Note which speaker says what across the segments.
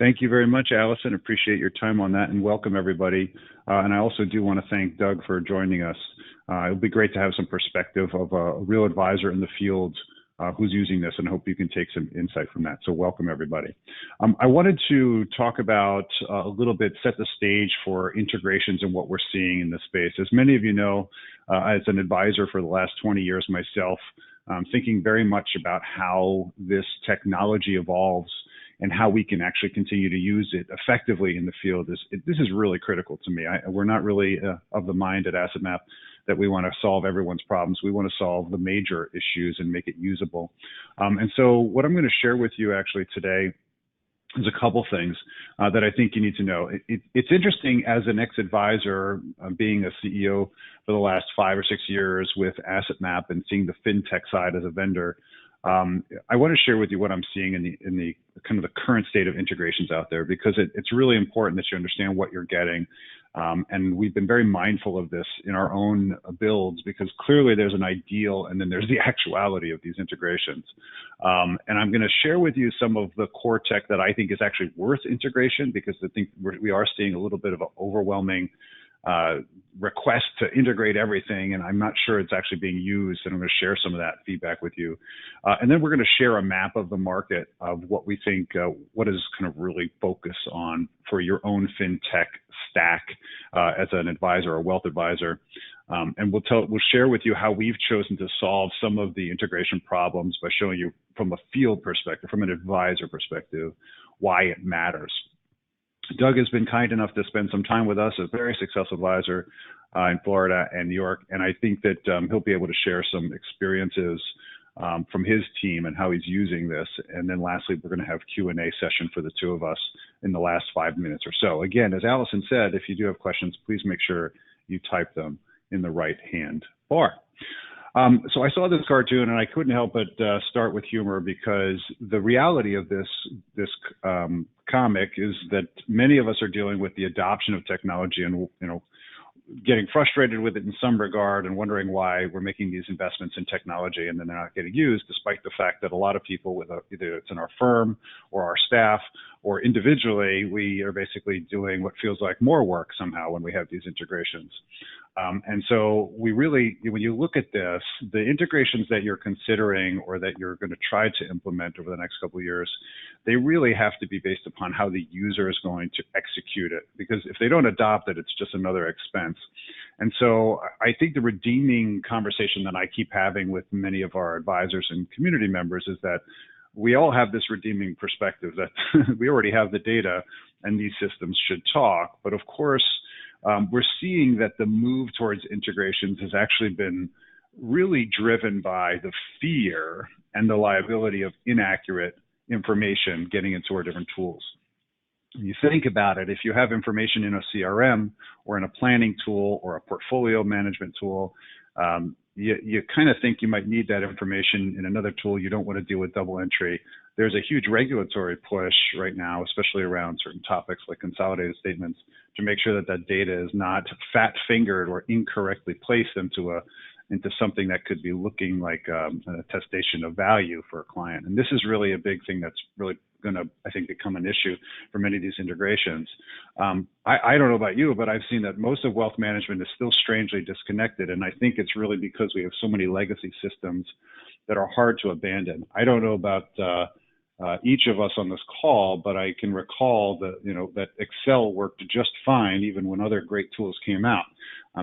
Speaker 1: Thank you very much, Allison. Appreciate your time on that, and welcome everybody. And I also do want to thank Doug for joining us. It'll be great to have some perspective of a real advisor in the field who's using this, and hope you can take some insight from that. So welcome everybody. I wanted to talk about a little bit, set the stage for integrations and what we're seeing in this space. As many of you know, as an advisor for the last 20 years myself, thinking very much about how this technology evolves and how we can actually continue to use it effectively in the field. This is really critical to me. We're not really of the mind at AssetMap that we want to solve everyone's problems. We want to solve the major issues and make it usable. And so what I'm going to share with you actually today is a couple things that I think you need to know. It's interesting as an ex-advisor, being a CEO for the last 5 or 6 years with AssetMap and seeing the Fintech side as a vendor. I want to share with you what I'm seeing in the kind of the current state of integrations out there, because it's really important that you understand what you're getting. And we've been very mindful of this in our own builds, because clearly there's an ideal and then there's the actuality of these integrations. And I'm going to share with you some of the core tech that I think is actually worth integration, because I think we are seeing a little bit of an overwhelming request to integrate everything, and I'm not sure it's actually being used, and I'm going to share some of that feedback with you. And then we're going to share a map of the market of what we think, what is kind of really focus on for your own FinTech stack as an advisor or wealth advisor. And we'll share with you how we've chosen to solve some of the integration problems by showing you from a field perspective, from an advisor perspective, why it matters. Doug has been kind enough to spend some time with us, a very successful advisor in Florida and New York, and I think that he'll be able to share some experiences from his team and how he's using this. And then lastly, we're going to have Q&A session for the two of us in the last 5 minutes or so. Again, as Allison said, if you do have questions, please make sure you type them in the right-hand bar. So I saw this cartoon and I couldn't help but start with humor, because the reality of this comic is that many of us are dealing with the adoption of technology and, getting frustrated with it in some regard and wondering why we're making these investments in technology and then they're not getting used, despite the fact that a lot of people, either it's in our firm or our staff or individually, we are basically doing what feels like more work somehow when we have these integrations. And so we really, when you look at this, the integrations that you're considering or that you're going to try to implement over the next couple of years, they really have to be based upon how the user is going to execute it. Because if they don't adopt it, it's just another expense. And so I think the redeeming conversation that I keep having with many of our advisors and community members is that we all have this redeeming perspective that we already have the data and these systems should talk. But of course, we're seeing that the move towards integrations has actually been really driven by the fear and the liability of inaccurate information getting into our different tools. When you think about it, if you have information in a CRM or in a planning tool or a portfolio management tool, you kind of think you might need that information in another tool. You don't want to deal with double entry. There's a huge regulatory push right now, especially around certain topics like consolidated statements, to make sure that that data is not fat-fingered or incorrectly placed into something that could be looking like an attestation of value for a client. And this is really a big thing that's really going to, I think, become an issue for many of these integrations. I don't know about you, but I've seen that most of wealth management is still strangely disconnected. And I think it's really because we have so many legacy systems that are hard to abandon. I don't know about each of us on this call, but I can recall that, that Excel worked just fine even when other great tools came out,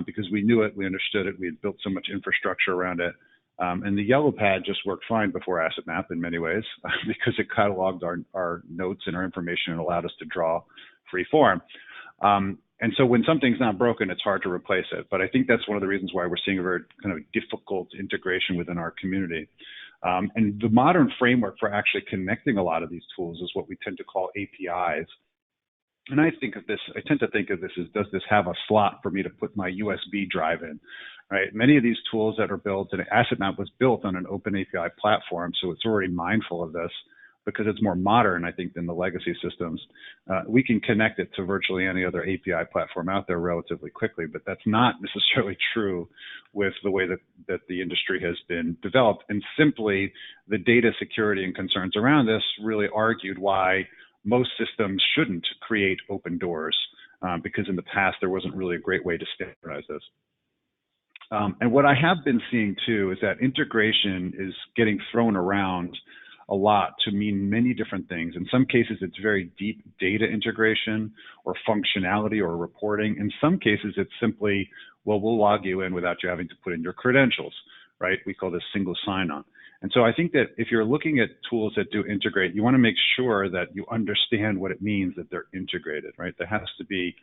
Speaker 1: because we knew it, we understood it, we had built so much infrastructure around it. And the yellow pad just worked fine before AssetMap in many ways, because it cataloged our notes and our information and allowed us to draw free form. And so when something's not broken, it's hard to replace it. But I think that's one of the reasons why we're seeing a very kind of difficult integration within our community. And the modern framework for actually connecting a lot of these tools is what we tend to call APIs. And I tend to think of this as, does this have a slot for me to put my USB drive in, right? Many of these tools that are built, and AssetMap was built on an open API platform, so it's already mindful of this because it's more modern, I think, than the legacy systems. We can connect it to virtually any other API platform out there relatively quickly, but that's not necessarily true with the way that the industry has been developed. And simply the data security and concerns around this really argued why most systems shouldn't create open doors because in the past there wasn't really a great way to standardize this. And what I have been seeing too is that integration is getting thrown around a lot to mean many different things. In some cases, it's very deep data integration or functionality or reporting. In some cases, it's simply, well, we'll log you in without you having to put in your credentials, right? We call this single sign-on. And so I think that if you're looking at tools that do integrate, you want to make sure that you understand what it means that they're integrated, right? There has to be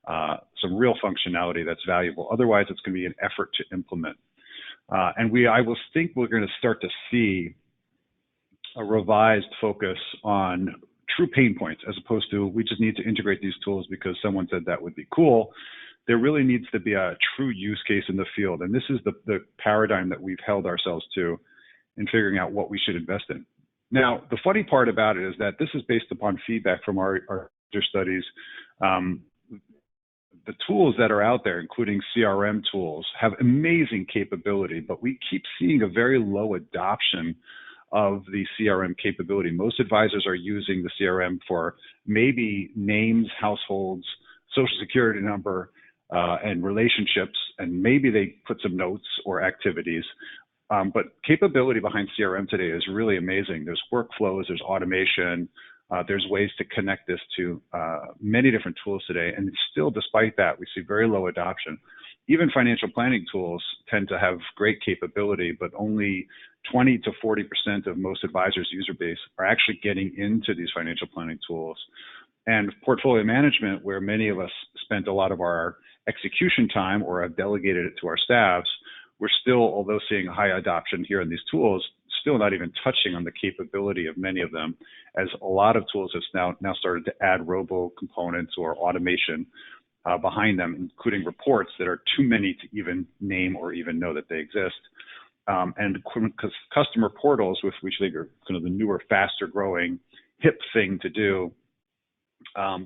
Speaker 1: some real functionality that's valuable. Otherwise, it's going to be an effort to implement. And I will think we're going to start to see a revised focus on true pain points as opposed to we just need to integrate these tools because someone said that would be cool. There really needs to be a true use case in the field. And this is the paradigm that we've held ourselves to in figuring out what we should invest in. Now, the funny part about it is that this is based upon feedback from our user studies. The tools that are out there, including CRM tools, have amazing capability, but we keep seeing a very low adoption of the CRM capability. Most advisors are using the CRM for maybe names, households, social security number, and relationships, and maybe they put some notes or activities. But capability behind CRM today is really amazing. There's workflows, there's automation, there's ways to connect this to many different tools today. And still, despite that, we see very low adoption. Even financial planning tools tend to have great capability, but only 20 to 40% of most advisors' user base are actually getting into these financial planning tools. And portfolio management, where many of us spent a lot of our execution time or have delegated it to our staffs, we're still, although seeing high adoption here in these tools, still not even touching on the capability of many of them, as a lot of tools have now started to add robo components or automation behind them, including reports that are too many to even name or even know that they exist. And customer portals, which they are kind of the newer, faster growing, hip thing to do,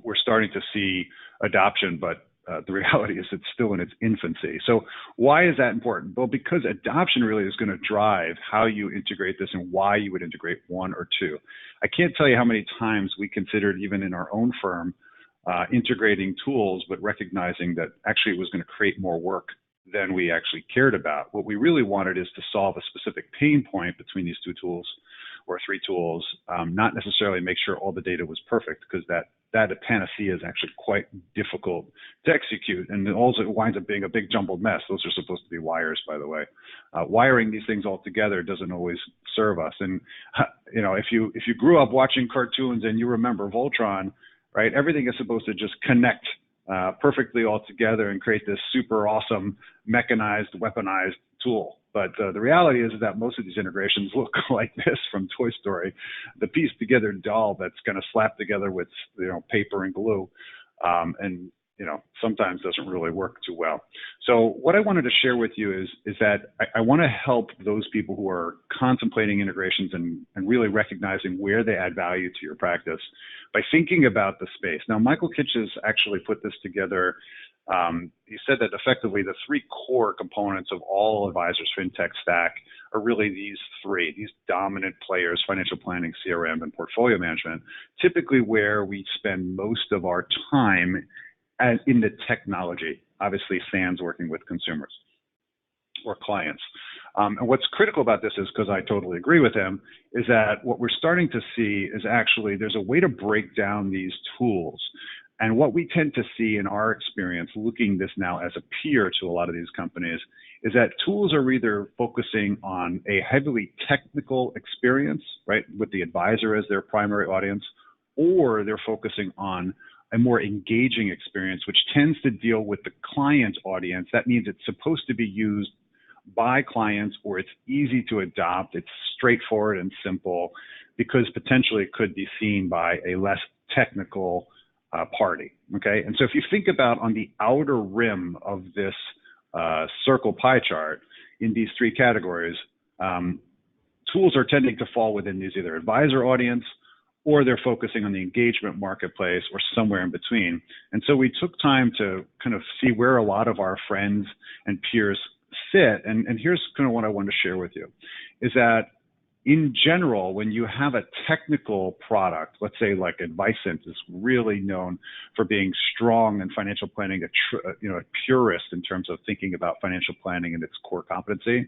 Speaker 1: we're starting to see adoption, but the reality is it's still in its infancy. So why is that important? Well, because adoption really is going to drive how you integrate this and why you would integrate one or two. I can't tell you how many times we considered, even in our own firm, integrating tools, but recognizing that actually it was going to create more work than we actually cared about. What we really wanted is to solve a specific pain point between these two tools or three tools, not necessarily make sure all the data was perfect, because that panacea is actually quite difficult to execute, and it also winds up being a big jumbled mess. Those are supposed to be wires, by the way. Wiring these things all together doesn't always serve us. And you know, if you grew up watching cartoons and you remember Voltron, right? Everything is supposed to just connect perfectly all together and create this super awesome mechanized, weaponized tool. But the reality is that most of these integrations look like this from Toy Story, the pieced together doll that's going to slap together with, you know, paper and glue, and you know, sometimes doesn't really work too well. So what I wanted to share with you is that I want to help those people who are contemplating integrations and really recognizing where they add value to your practice by thinking about the space. Now, Michael Kitch has actually put this together. He said that effectively the three core components of all advisors' fintech stack are really these dominant players: financial planning, CRM, and portfolio management, typically where we spend most of our time in the technology, obviously sans working with consumers or clients. And what's critical about this is, because I totally agree with him, is that what we're starting to see is actually there's a way to break down these tools. And what we tend to see in our experience, looking this now as a peer to a lot of these companies, is that tools are either focusing on a heavily technical experience, right, with the advisor as their primary audience, or they're focusing on a more engaging experience, which tends to deal with the client audience. That means it's supposed to be used by clients, or it's easy to adopt, it's straightforward and simple, because potentially it could be seen by a less technical party, okay? And so if you think about on the outer rim of this circle pie chart in these three categories, tools are tending to fall within these either advisor audience, or they're focusing on the engagement marketplace, or somewhere in between. And so we took time to kind of see where a lot of our friends and peers sit. And here's kind of what I want to share with you, is that, in general, when you have a technical product, let's say like Advicent is really known for being strong in financial planning, a purist in terms of thinking about financial planning and its core competency.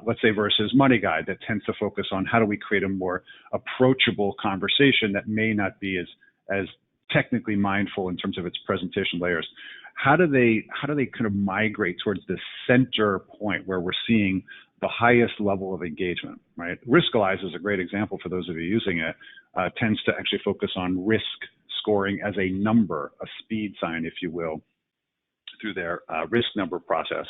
Speaker 1: Let's say versus MoneyGuide that tends to focus on how do we create a more approachable conversation that may not be as technically mindful in terms of its presentation layers. How do they kind of migrate towards this center point where we're seeing the highest level of engagement, right? Riskalyze is a great example for those of you using it, tends to actually focus on risk scoring as a number, a speed sign, if you will, through their risk number process,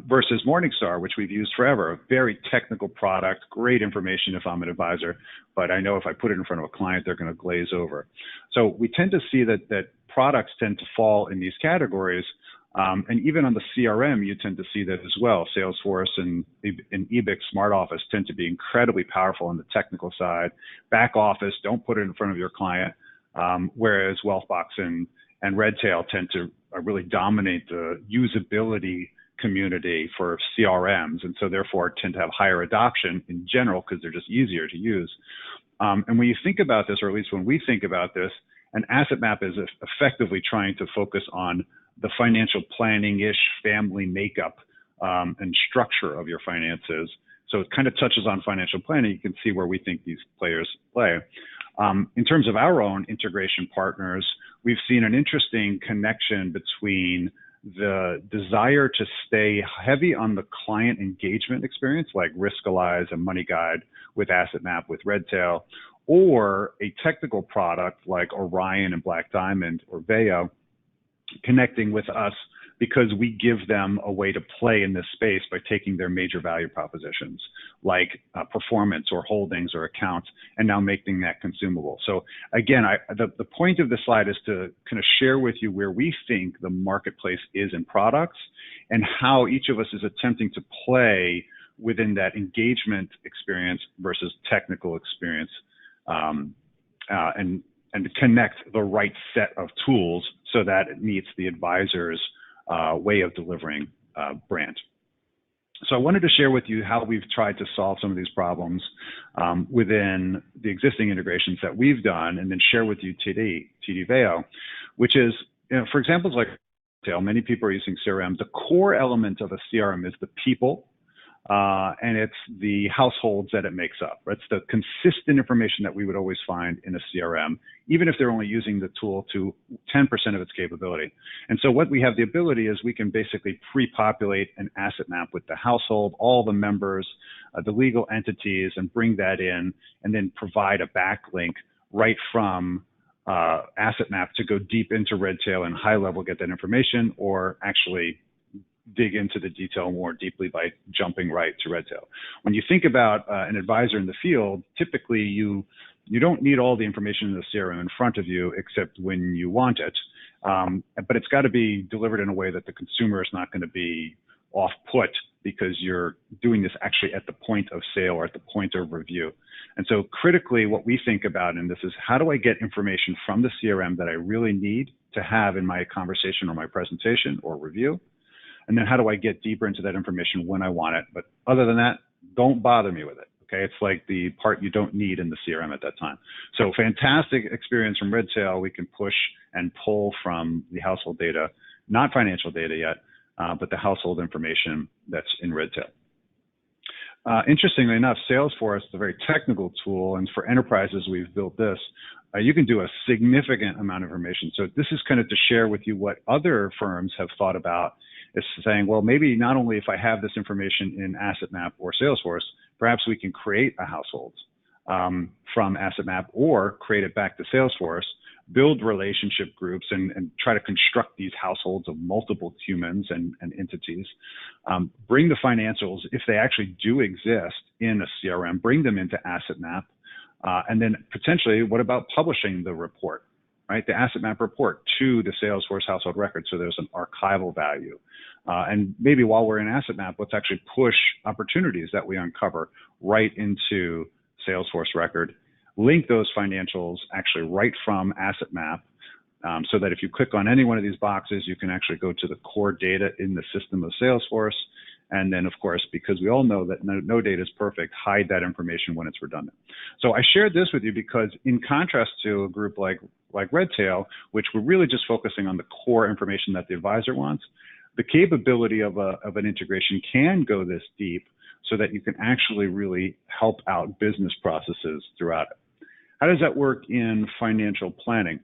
Speaker 1: versus Morningstar, which we've used forever, a very technical product, great information if I'm an advisor, but I know if I put it in front of a client, they're going to glaze over. So we tend to see that products tend to fall in these categories. And even on the CRM, you tend to see that as well. Salesforce and eBix Smart Office tend to be incredibly powerful on the technical side. Back office, don't put it in front of your client, whereas Wealthbox and Redtail tend to really dominate the usability community for CRMs, and so therefore tend to have higher adoption in general because they're just easier to use. And when you think about this, or at least when we think about this, an asset map is effectively trying to focus on the financial planning-ish family makeup and structure of your finances. So it kind of touches on financial planning. You can see where we think these players play. In terms of our own integration partners, we've seen an interesting connection between the desire to stay heavy on the client engagement experience, like Riskalyze and MoneyGuide with Asset Map with Redtail, or a technical product like Orion and Black Diamond or Veo connecting with us because we give them a way to play in this space by taking their major value propositions like performance or holdings or accounts and now making that consumable. So again, the point of the slide is to kind of share with you where we think the marketplace is in products and how each of us is attempting to play within that engagement experience versus technical experience, and to connect the right set of tools so that it meets the advisor's way of delivering brand. So I wanted to share with you how we've tried to solve some of these problems within the existing integrations that we've done, and then share with you TD Veo, which is, for examples like Redtail, many people are using CRM. The core element of a CRM is the people, and it's the households that it makes up. It's the consistent information that we would always find in a CRM, even if they're only using the tool to 10% of its capability. And so what we have the ability is we can basically pre-populate an asset map with the household, all the members, the legal entities, and bring that in, and then provide a backlink right from asset map to go deep into Redtail and high level get that information, or actually dig into the detail more deeply by jumping right to Redtail. When you think about an advisor in the field, typically you don't need all the information in the CRM in front of you except when you want it. But it's got to be delivered in a way that the consumer is not going to be off-put because you're doing this actually at the point of sale or at the point of review. And so critically, what we think about in this is how do I get information from the CRM that I really need to have in my conversation or my presentation or review? And then how do I get deeper into that information when I want it? But other than that, don't bother me with it. Okay, it's like the part you don't need in the CRM at that time. So fantastic experience from Redtail. We can push and pull from the household data, not financial data yet, but the household information that's in Redtail. Interestingly enough, Salesforce is a very technical tool, and for enterprises, we've built this. You can do a significant amount of information. So this is kind of to share with you what other firms have thought about, is saying, well, maybe not only if I have this information in Asset Map or Salesforce, perhaps we can create a household from Asset Map or create it back to Salesforce, build relationship groups and try to construct these households of multiple humans and entities, bring the financials, if they actually do exist in a CRM, bring them into Asset Map, and then potentially, what about publishing the report, right? The Asset Map report to the Salesforce household record, so there's an archival value. And maybe while we're in Asset Map, let's actually push opportunities that we uncover right into Salesforce record, link those financials actually right from Asset Map, so that if you click on any one of these boxes, you can actually go to the core data in the system of Salesforce And then, of course, because we all know that no data is perfect, hide that information when it's redundant. So I shared this with you because in contrast to a group like Redtail, which we're really just focusing on the core information that the advisor wants, the capability of an integration can go this deep so that you can actually really help out business processes throughout it. How does that work in financial planning?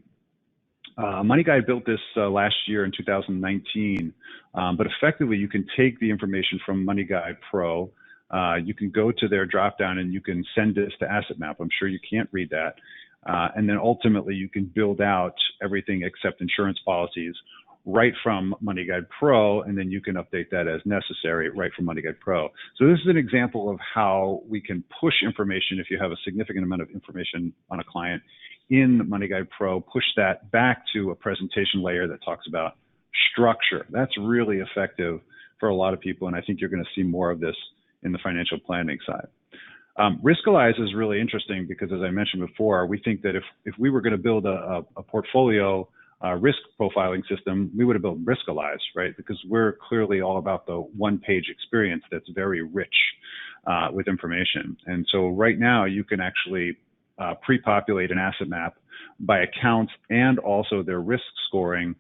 Speaker 1: MoneyGuide built this last year in 2019, but effectively you can take the information from MoneyGuidePro, you can go to their dropdown and you can send this to AssetMap. I'm sure you can't read that. And then ultimately you can build out everything except insurance policies right from MoneyGuidePro, and then you can update that as necessary right from MoneyGuidePro. So this is an example of how we can push information if you have a significant amount of information on a client in MoneyGuidePro, push that back to a presentation layer that talks about structure. That's really effective for a lot of people, and I think you're going to see more of this in the financial planning side. Riskalyze is really interesting because, as I mentioned before, we think that if we were going to build a portfolio risk profiling system, we would have built Riskalyze, right? Because we're clearly all about the one-page experience that's very rich with information. And so right now you can actually pre-populate an asset map by accounts and also their risk scoring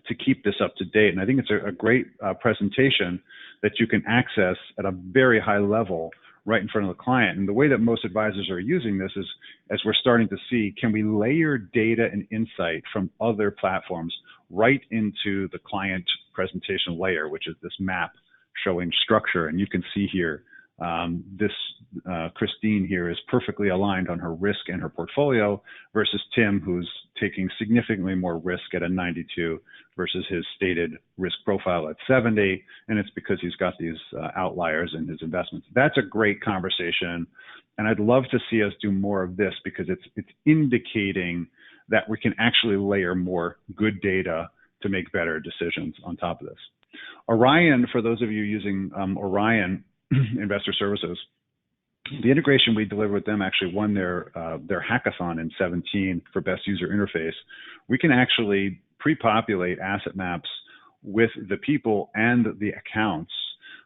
Speaker 1: to keep this up to date. And I think it's a great presentation that you can access at a very high level right in front of the client. And the way that most advisors are using this is, as we're starting to see, can we layer data and insight from other platforms right into the client presentation layer, which is this map showing structure. And you can see here, Christine here is perfectly aligned on her risk and her portfolio versus Tim, who's taking significantly more risk at a 92 versus his stated risk profile at 70. And it's because he's got these outliers in his investments. That's a great conversation. And I'd love to see us do more of this because it's indicating that we can actually layer more good data to make better decisions on top of this. Orion, for those of you using Orion Advisor Services, the integration we delivered with them actually won their hackathon in 2017 for best user interface. We can actually pre-populate asset maps with the people and the accounts,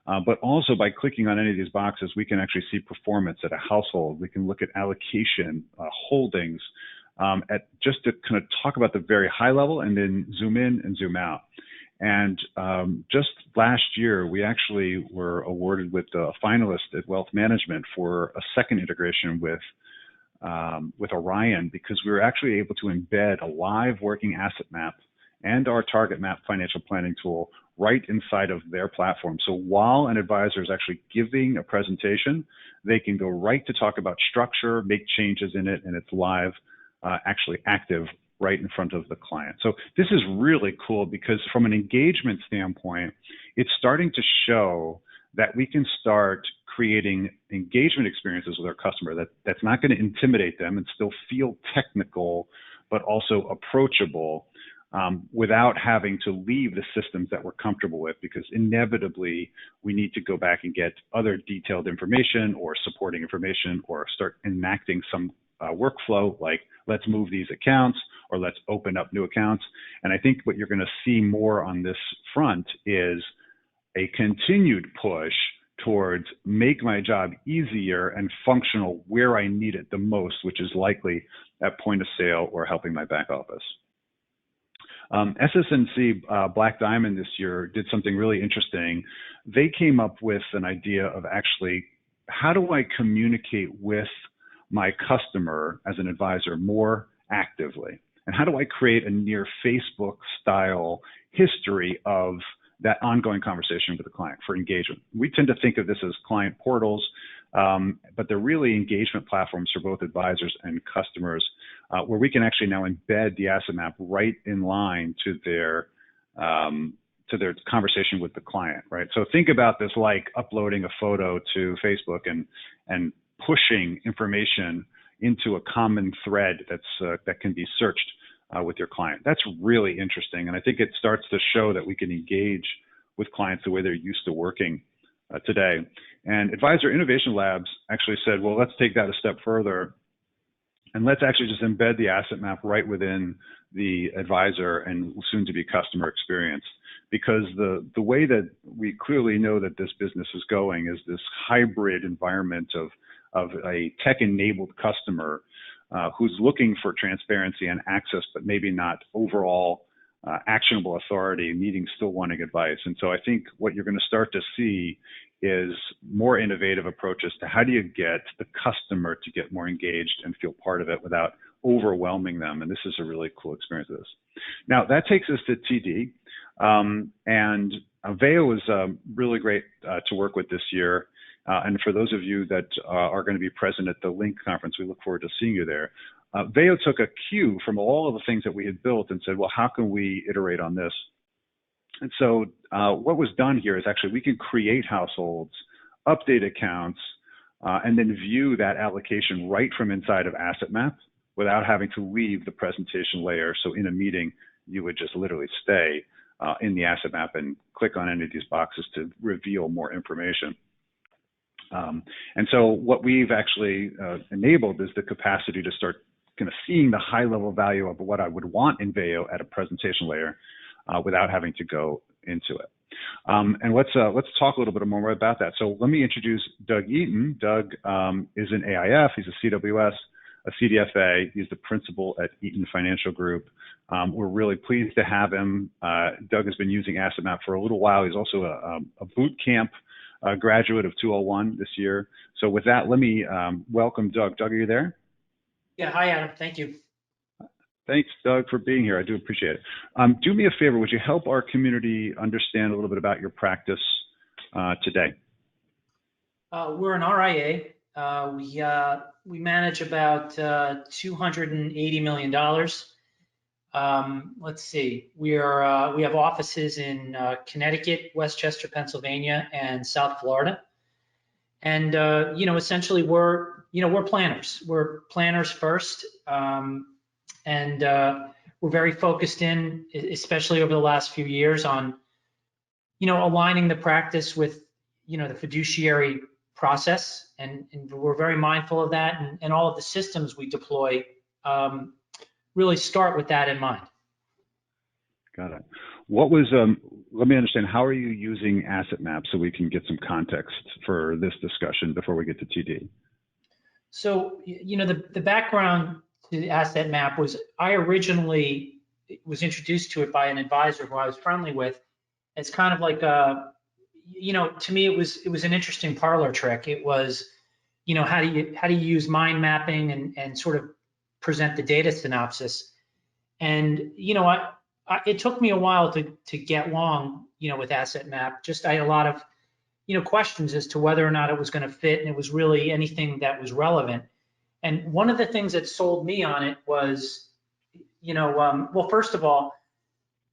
Speaker 1: but also by clicking on any of these boxes, we can actually see performance at a household. We can look at allocation, holdings, just to kind of talk about the very high level and then zoom in and zoom out. And just last year, we actually were awarded with a finalist at Wealth Management for a second integration with Orion, because we were actually able to embed a live working asset map and our target map financial planning tool right inside of their platform. So while an advisor is actually giving a presentation, they can go right to talk about structure, make changes in it, and it's live, actually active right in front of the client. So this is really cool because from an engagement standpoint, it's starting to show that we can start creating engagement experiences with our customer that's not going to intimidate them and still feel technical, but also approachable without having to leave the systems that we're comfortable with, because inevitably we need to go back and get other detailed information or supporting information or start enacting some workflow like let's move these accounts or let's open up new accounts. And I think what you're going to see more on this front is a continued push towards make my job easier and functional where I need it the most, which is likely at point of sale or helping my back office. SS&C Black Diamond this year did something really interesting. They came up with an idea of actually, how do I communicate with my customer as an advisor more actively? And how do I create a near Facebook style history of that ongoing conversation with the client for engagement? We tend to think of this as client portals, but they're really engagement platforms for both advisors and customers, where we can actually now embed the asset map right in line to their conversation with the client, right? So think about this like uploading a photo to Facebook and pushing information into a common thread that can be searched with your client. That's really interesting. And I think it starts to show that we can engage with clients the way they're used to working today. And Advisor Innovation Labs actually said, well, let's take that a step further. And let's actually just embed the asset map right within the advisor and soon to be customer experience. Because the way that we clearly know that this business is going is this hybrid environment of a tech-enabled customer who's looking for transparency and access, but maybe not overall actionable authority, still wanting advice. And so I think what you're going to start to see is more innovative approaches to how do you get the customer to get more engaged and feel part of it without overwhelming them. And this is a really cool experience of this. Now that takes us to TD. And Veo was really great to work with this year. And for those of you that are going to be present at the Link conference, we look forward to seeing you there. Veo took a cue from all of the things that we had built and said, well, how can we iterate on this? And so what was done here is actually we can create households, update accounts, and then view that allocation right from inside of Asset Map without having to leave the presentation layer. So in a meeting, you would just literally stay in the Asset Map and click on any of these boxes to reveal more information. And so what we've actually enabled is the capacity to start kind of seeing the high level value of what I would want in Veo at a presentation layer without having to go into it. And let's talk a little bit more about that. So let me introduce Doug Eaton. Doug is an AIF, he's a CWS, a CDFA, he's the principal at Eaton Financial Group. We're really pleased to have him. Doug has been using Asset Map for a little while. He's also a boot camp graduate of 201 this year. So with that, let me welcome Doug. Doug, are you there?
Speaker 2: Yeah, hi Adam, thank you.
Speaker 1: Thanks, Doug, for being here. I do appreciate it. Do me a favor, would you help our community understand a little bit about your practice today?
Speaker 2: We're an RIA. We manage about $280 million. Let's see, we have offices in Connecticut, Westchester, Pennsylvania, and South Florida. And essentially we're planners. We're planners first, and we're very focused in, especially over the last few years, on aligning the practice with the fiduciary process, and we're very mindful of that, and all of the systems we deploy really start with that in mind.
Speaker 1: Got it. What was, let me understand, how are you using Asset Map so we can get some context for this discussion before we get to TD?
Speaker 2: So, the background to the Asset Map was I originally was introduced to it by an advisor who I was friendly with. It's kind of like to me it was an interesting parlor trick. It was, how do you use mind mapping and sort of present the data synopsis. And it took me a while to get along with Asset Map. Just I had a lot of questions as to whether or not it was going to fit, and it was really anything that was relevant. And one of the things that sold me on it was, well, first of all,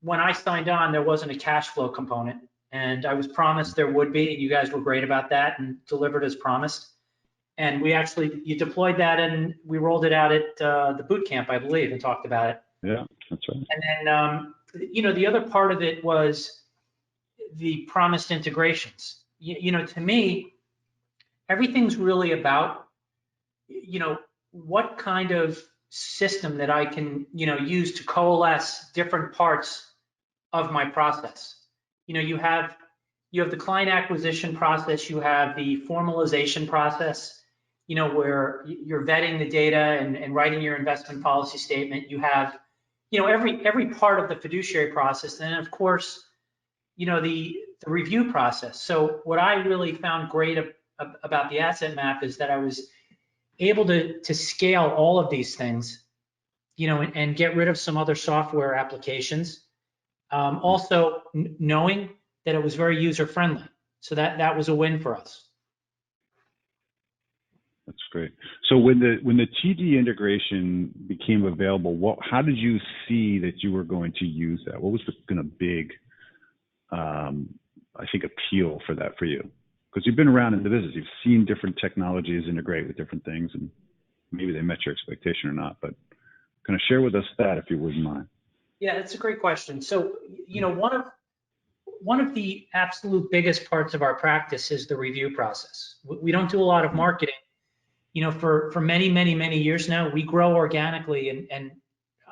Speaker 2: when I signed on, there wasn't a cash flow component, and I was promised there would be. You guys were great about that and delivered as promised. And you deployed that, and we rolled it out at the boot camp, I believe, and talked about it.
Speaker 1: Yeah, that's right.
Speaker 2: And then, the other part of it was the promised integrations. To me, everything's really about, what kind of system that I can, use to coalesce different parts of my process. You have the client acquisition process, you have the formalization process, where you're vetting the data and writing your investment policy statement. You have, every part of the fiduciary process. And then of course, the review process. So what I really found great about the Asset Map is that I was able to scale all of these things, and get rid of some other software applications. Also knowing that it was very user friendly. So that was a win for us.
Speaker 1: That's great. So when the TD integration became available, how did you see that you were going to use that? What was the kind of big, I think, appeal for that for you? Because you've been around in the business, you've seen different technologies integrate with different things, and maybe they met your expectation or not. But kind of share with us that, if you wouldn't mind.
Speaker 2: Yeah, that's a great question. So, one of the absolute biggest parts of our practice is the review process. We don't do a lot of marketing, for many, many, many years now, we grow organically, and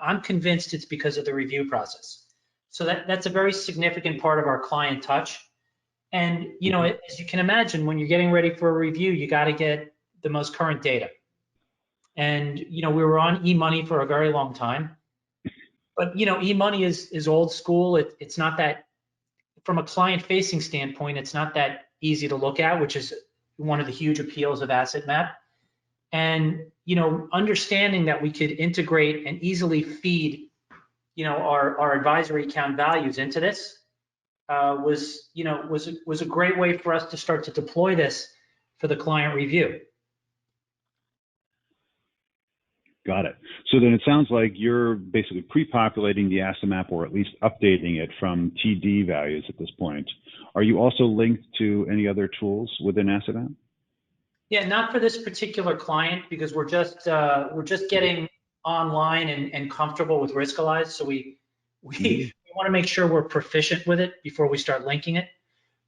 Speaker 2: I'm convinced it's because of the review process. So that's a very significant part of our client touch. And, as you can imagine, when you're getting ready for a review, you got to get the most current data. And, we were on e-money for a very long time. But, e-money is old school. It's not that, from a client-facing standpoint, it's not that easy to look at, which is one of the huge appeals of Asset Map. And, understanding that we could integrate and easily feed, our advisory account values into this was a great way for us to start to deploy this for the client review.
Speaker 1: Got it. So then it sounds like you're basically pre-populating the asset map, or at least updating it from TD values at this point. Are you also linked to any other tools within asset map?
Speaker 2: Yeah, not for this particular client, because we're just getting online and comfortable with Riskalyze. So we want to make sure we're proficient with it before we start linking it.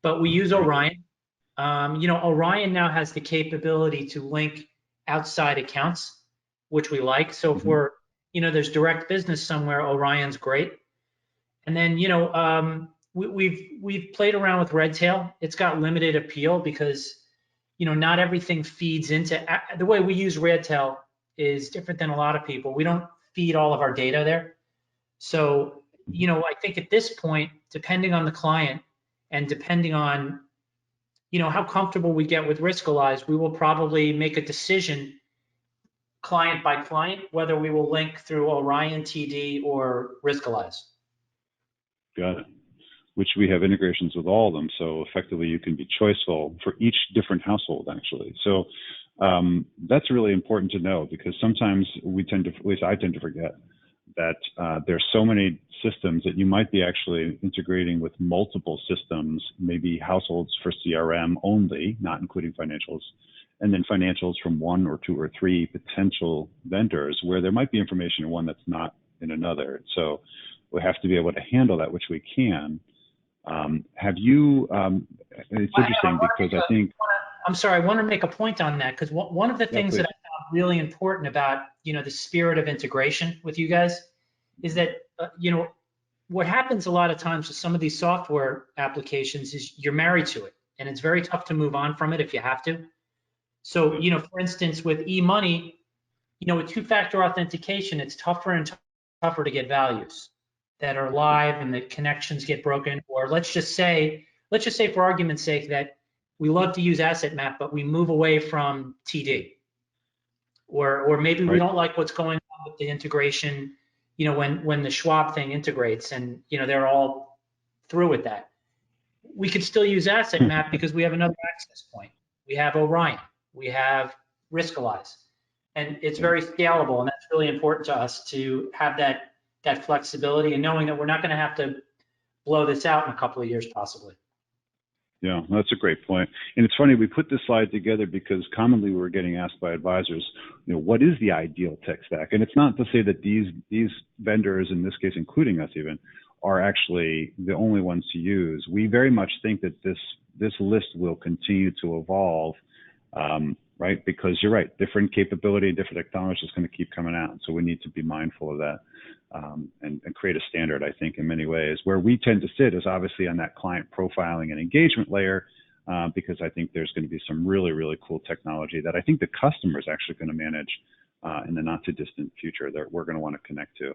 Speaker 2: But we use Orion. Orion now has the capability to link outside accounts, which we like. So if we're, there's direct business somewhere, Orion's great. And then, we've played around with Redtail. It's got limited appeal because, not everything feeds into, the way we use Redtail is different than a lot of people. We don't feed all of our data there. So, I think at this point, depending on the client and depending on, how comfortable we get with Riskalyze, we will probably make a decision client by client, whether we will link through Orion, TD, or Riskalyze.
Speaker 1: Got it. Which we have integrations with all of them, so effectively you can be choiceful for each different household, actually. So that's really important to know, because sometimes we tend to, at least I tend to forget, that there's so many systems that you might be actually integrating with multiple systems, maybe households for CRM only, not including financials, and then financials from one or two or three potential vendors, where there might be information in one that's not in another. So we have to be able to handle that, which we can. Have you, it's interesting because I think,
Speaker 2: I'm sorry, I want to make a point on that, because one of the things that I found really important about, the spirit of integration with you guys is that, what happens a lot of times with some of these software applications is you're married to it, and it's very tough to move on from it if you have to. So, for instance, with e-money, with two-factor authentication, it's tougher and tougher to get values that are live and the connections get broken. Or let's just say for argument's sake that we love to use Asset Map, but we move away from TD. Or maybe we don't like what's going on with the integration, when the Schwab thing integrates and, they're all through with that. We could still use Asset Map because we have another access point. We have Orion, we have Riskalyze, and it's very scalable, and that's really important to us to have that flexibility and knowing that we're not going to have to blow this out in a couple of years possibly.
Speaker 1: Yeah, that's a great point. And it's funny, we put this slide together because commonly we're getting asked by advisors, what is the ideal tech stack? And it's not to say that these vendors, in this case, including us even, are actually the only ones to use. We very much think that this list will continue to evolve, right? Because you're right, different capability, different technology is going to keep coming out. So we need to be mindful of that and create a standard, I think, in many ways. Where we tend to sit is obviously on that client profiling and engagement layer, because I think there's going to be some really, really cool technology that I think the customer is actually going to manage in the not too distant future that we're going to want to connect to.